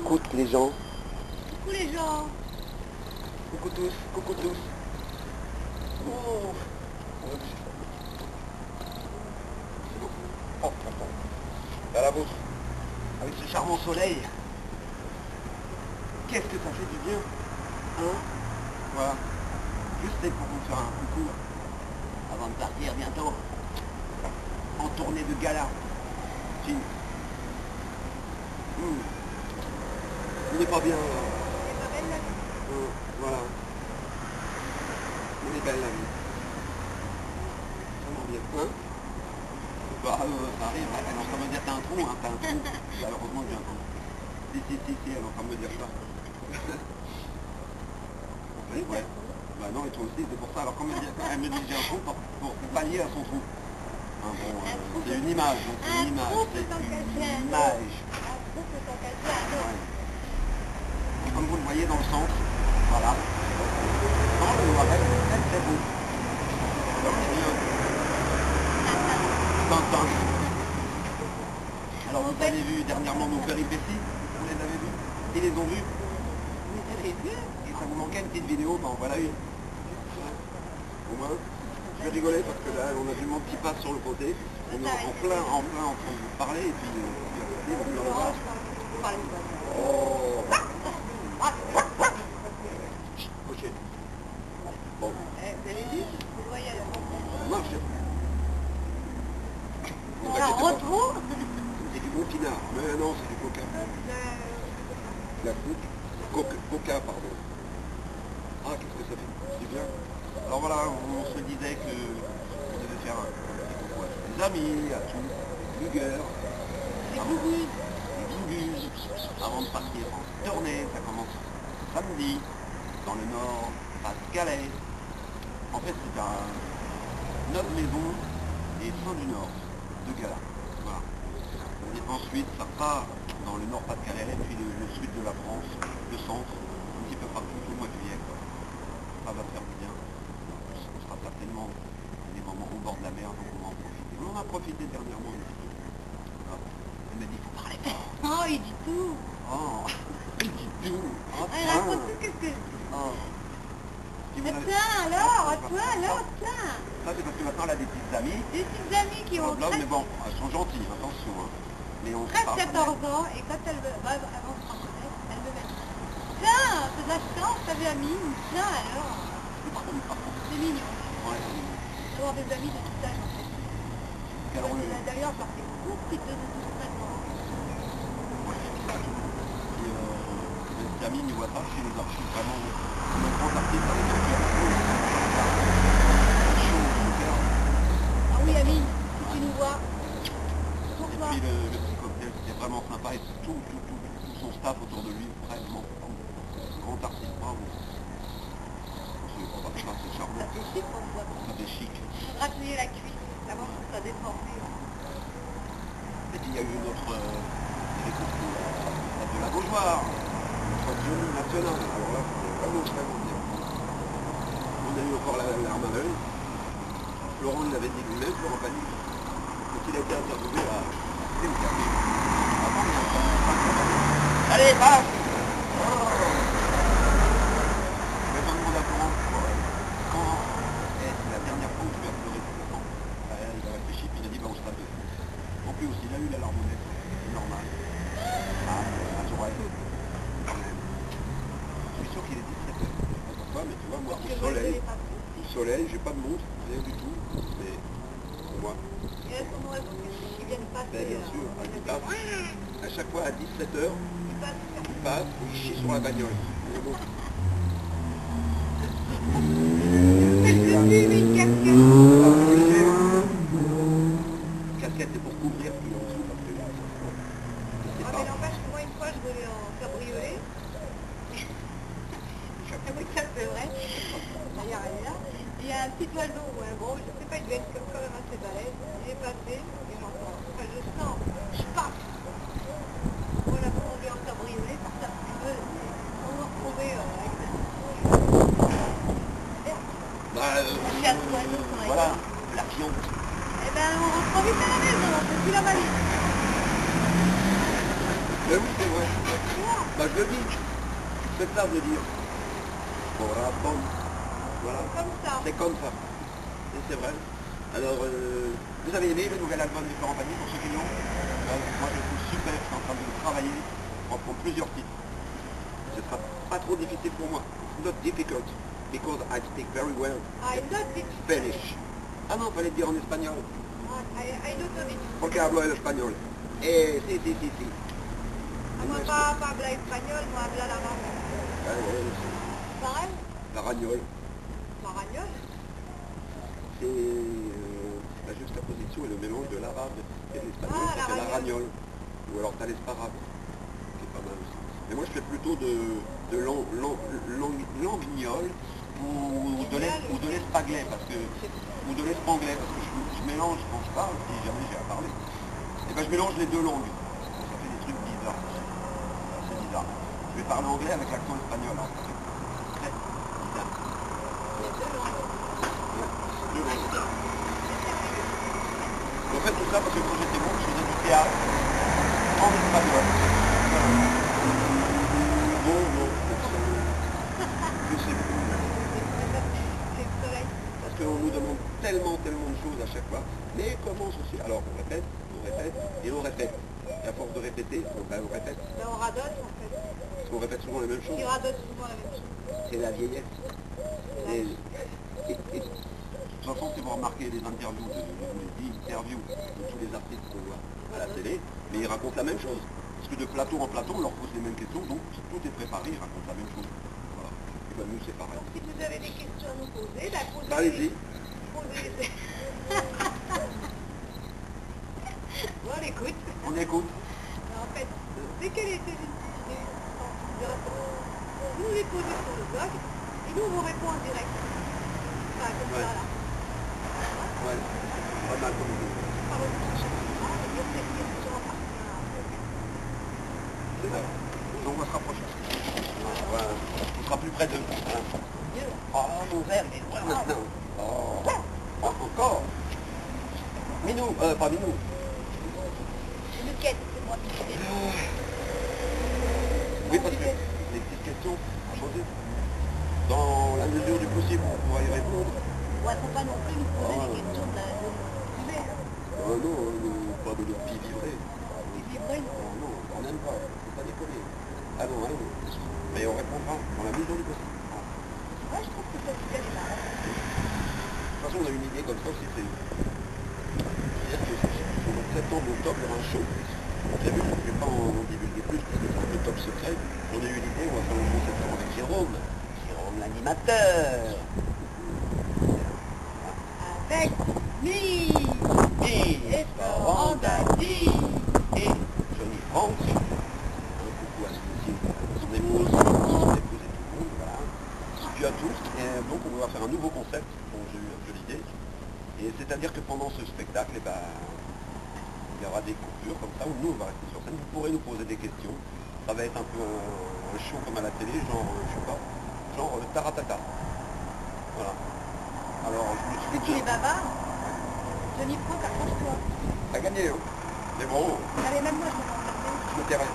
Coucou les gens. Coucou les gens. Coucou tous, coucou tous. Oh, c'est beau. Oh, pardon. À la vôtre. Avec ce charmant soleil. Qu'est-ce que ça fait du bien. Hein? Voilà. Juste pour vous faire un coucou. Avant de partir bientôt. En tournée de gala. Fini. On n'est pas bien. C'est pas belle la vie. Voilà. On est belle la vie. Vraiment bien. Hein? Bah, ça arrive. Elle est en train de me dire t'as un trou, hein, t'as un trou. Malheureusement, j'ai un trou. Si, elle est en train de me dire ça. En fait, ouais. Bah non, et toi aussi, c'est pour ça. Alors quand elle me dit j'ai un trou, pour pallier à son trou. Hein, bon, c'est une image, donc c'est une image. C'est une image. Ouais. Comme vous le voyez dans le centre, voilà. Non, le Noirel est très très beau. Tintin. Alors vous avez vu dernièrement nos péripéties, vous les avez vus? Ils les ont vus? Et ça vous manquait une petite vidéo, ben voilà une. Au moins, je vais rigoler parce que là on a du monde qui passe sur le côté. On est en plein en train de vous parler et puis on peut le voir. Oh. Ok. Bon. Vous avez vu? Vous voyez Marche. alors, retour. C'est du bon pinard. Mais non, c'est du coca. La coupe. Coca, pardon. Ah, qu'est-ce que ça fait? C'est bien. Alors voilà, on se disait que on devait faire un petit coucou à tous les amis, à tous les blogueurs. Les gougous. Les gougous. Avant de partir en tournée, ça commence samedi, dans le nord, à Calais. En fait, c'est notre maison et fin du nord de Gala. Voilà. Et ensuite, ça part dans le nord-Pas-de-Calais, puis le sud de la France, le centre, un petit peu partout, tout le mois de juillet. Ça va faire du bien. On sera certainement des moments au bord de la mer, donc on va en profiter. On en a profité dernièrement un petit peu. Voilà. Elle m'a dit, faut parler fort. Oh, il dit tout. Oh, il dit tout. Oh, Elle raconte tout, qu'est-ce que... oh. Si vous avez- Tiens, alors, toi, alors, tiens. Ça, c'est parce que maintenant, elle a des petites amies. Des petites amies qui ont Blog, mais bon, elles sont gentilles, attention. Hein. Mais on se parle 13-14 ans, et quand elle veut, avant de se rencontrer, elle me met tiens, c'est de la chance, t'avais Amine, tiens alors. C'est mignon. Ouais. D'avoir des amis de tout âge en fait. Alors, D'ailleurs, ça fait beaucoup de 12 ans. mes amis ne voient pas, chez les archives, vraiment, un grand artiste avec un Ah oui, Amine, si tu nous vois, pour et toi. puis le petit cocktail, c'était vraiment sympa, et tout son staff autour de lui, vraiment, grand artiste, bravo. C'est charmant. Ça fait chic pour toi. Ça fait chic. Faudra plier la cuisse, d'abord pour ça déformé. Et puis il y a eu une autre de la Gauchoire, notre Johnny national. Alors là, c'était vraiment bien. On a eu encore la larme à l'œil. Florent l'avait dit lui-même, Florent Pagny. Quand il a été interviewé à TMK. Allez, passe! Mais tout le monde a Florent. Quand c'est la dernière fois où je vais pleurer tout le temps. Il a réfléchi, puis il a dit, bah on se tape. En plus, il a eu la larme c'est normal. À Touraine. Je suis sûr qu'il est 17h. Pourquoi? Mais tu vois, moi, au soleil, j'ai pas de montre, rien du tout. Mais pour moi, Et elles sont oiseaux qui viennent passer. ben, bien sûr, il passe. À chaque fois, à 17h, Ils passent. il passe, il chie sur la bagnole. Mais bon. Casquette, c'est pour couvrir puis en dessous parce que là, c'est Ah, pas. mais n'empêche que moi, une fois, je volais en cabriolet. Ah oui, ça c'est vrai. D'ailleurs, elle est là. Il y a un petit oiseau, ou un gros, je sais pas, il devait être quand même assez balèze. Il est passé, et j'entends, enfin, je sens, je pars. On l'a retrouvé en cabriolet, par ça, on l'a retrouvé avec la... Bah, voilà, la fiente. Eh ben, on rentre trop vite à la maison, c'est plus la valise. Ben oui, c'est vrai. Bah Le dit, c'est ça de dire. Corazón. Voilà. Comme ça. C'est comme ça. Et c'est vrai. Alors, vous avez aimé le nouvel album de Florent Pagny pour ceux qui l'ont? Moi je le trouve super, je suis en train de travailler pour prendre plusieurs titres. Ce sera pas trop difficile pour moi. Not difficult, because I speak very well I not it. Spanish. Ah non, fallait le dire en espagnol. I don't know it. Porque hablo el español. Si. Moi pas habla espagnol, moi habla l'arabe. Pareil? La ragnole, Maragnol? c'est la juxtaposition et le mélange de l'arabe et de l'espagnol, Ah, ça la fait la ragnole. ragnole. Ou alors t'as l'esparabe, qui est pas mal aussi. Mais moi je fais plutôt de l'anguignol ou de l'espaglais, ou de l'espanglais, parce que je mélange quand je parle, si jamais j'ai à parler, et ben je mélange les deux langues. Ça fait des trucs bizarres. C'est bizarre. Je vais parler anglais avec l'accent espagnol, alors ça fait très bizarre. Les deux langues. Ouais, deux langues. En fait tout ça parce que quand j'étais bon, je faisais du théâtre en espagnol. Bon, je sais plus. C'est le soleil. Parce qu'on nous demande tellement de choses à chaque fois. Mais comment ceci? Alors on répète, et on répète. Et à force de répéter, on répète. Ben, on radote en fait. Parce qu'on répète souvent les mêmes choses. Ils radotent souvent la même chose. C'est la vieillesse. De toute façon, si vous remarquez les interviews, les interviews de tous les artistes qu'on voit à la télé, mais ils racontent la même chose. Parce que de plateau en plateau, on leur pose les mêmes questions, donc tout est préparé, ils racontent la même chose. Voilà. Et ben nous, c'est pareil. Donc si vous avez des questions à nous poser, ben posez-les. Allez-y. Posez-les. Bon, on écoute. On écoute. En fait, dès qu'elle était vous les posez sur le blog et nous on vous répond en direct. Enfin, comme Ouais. ça là. Ouais. Pas mal comme idée. Par votre changement, et puis cette question appartient à C'est ça. Donc on va se rapprocher. Voilà. On sera plus près d'eux. Voilà. mieux. Oh, mon verre, il est loin maintenant. Oh, encore. Minou, pas Minou. Une quête, c'est moi qui fais. Oui, parce que les petites questions à poser. Dans la mesure du possible, on pourra y répondre. Ouais, faut pas non plus nous poser des questions de l'hiver. Oh non, pas de notre vie vivrée. Et puis après, Oh non, on n'aime pas, faut pas déconner. Ah non, mais on répondra dans la mesure du possible. moi je trouve que cette idée est marrant. De toute façon, on a une idée comme ça, c'est prévu. C'est-à-dire que au mois de septembre, octobre, il y aura un show. Prévu, je ne vais pas en divulguer plus parce que c'est un peu top secret. On a eu une idée, on va faire le show septembre avec Jérôme. Jérôme l'animateur. Avec Mi Et Florent Dadi. et Johnny Frank. Un coucou à son épouse et tout le monde, voilà. Et puis à tous. Et donc on va faire un nouveau concept dont j'ai eu un peu l'idée. Et c'est-à-dire que pendant ce spectacle, eh ben, il y aura des coupures comme ça où nous on va rester sur scène. Vous pourrez nous poser des questions. Ça va être un peu un show comme à la télé, genre, je sais pas, genre taratata. Voilà. Alors je me suis Vu qu'il est bavard, Johnny Franck, accroche-toi. T'as gagné, hein. Mais bon, Allez, même moi je me rends je me tairai.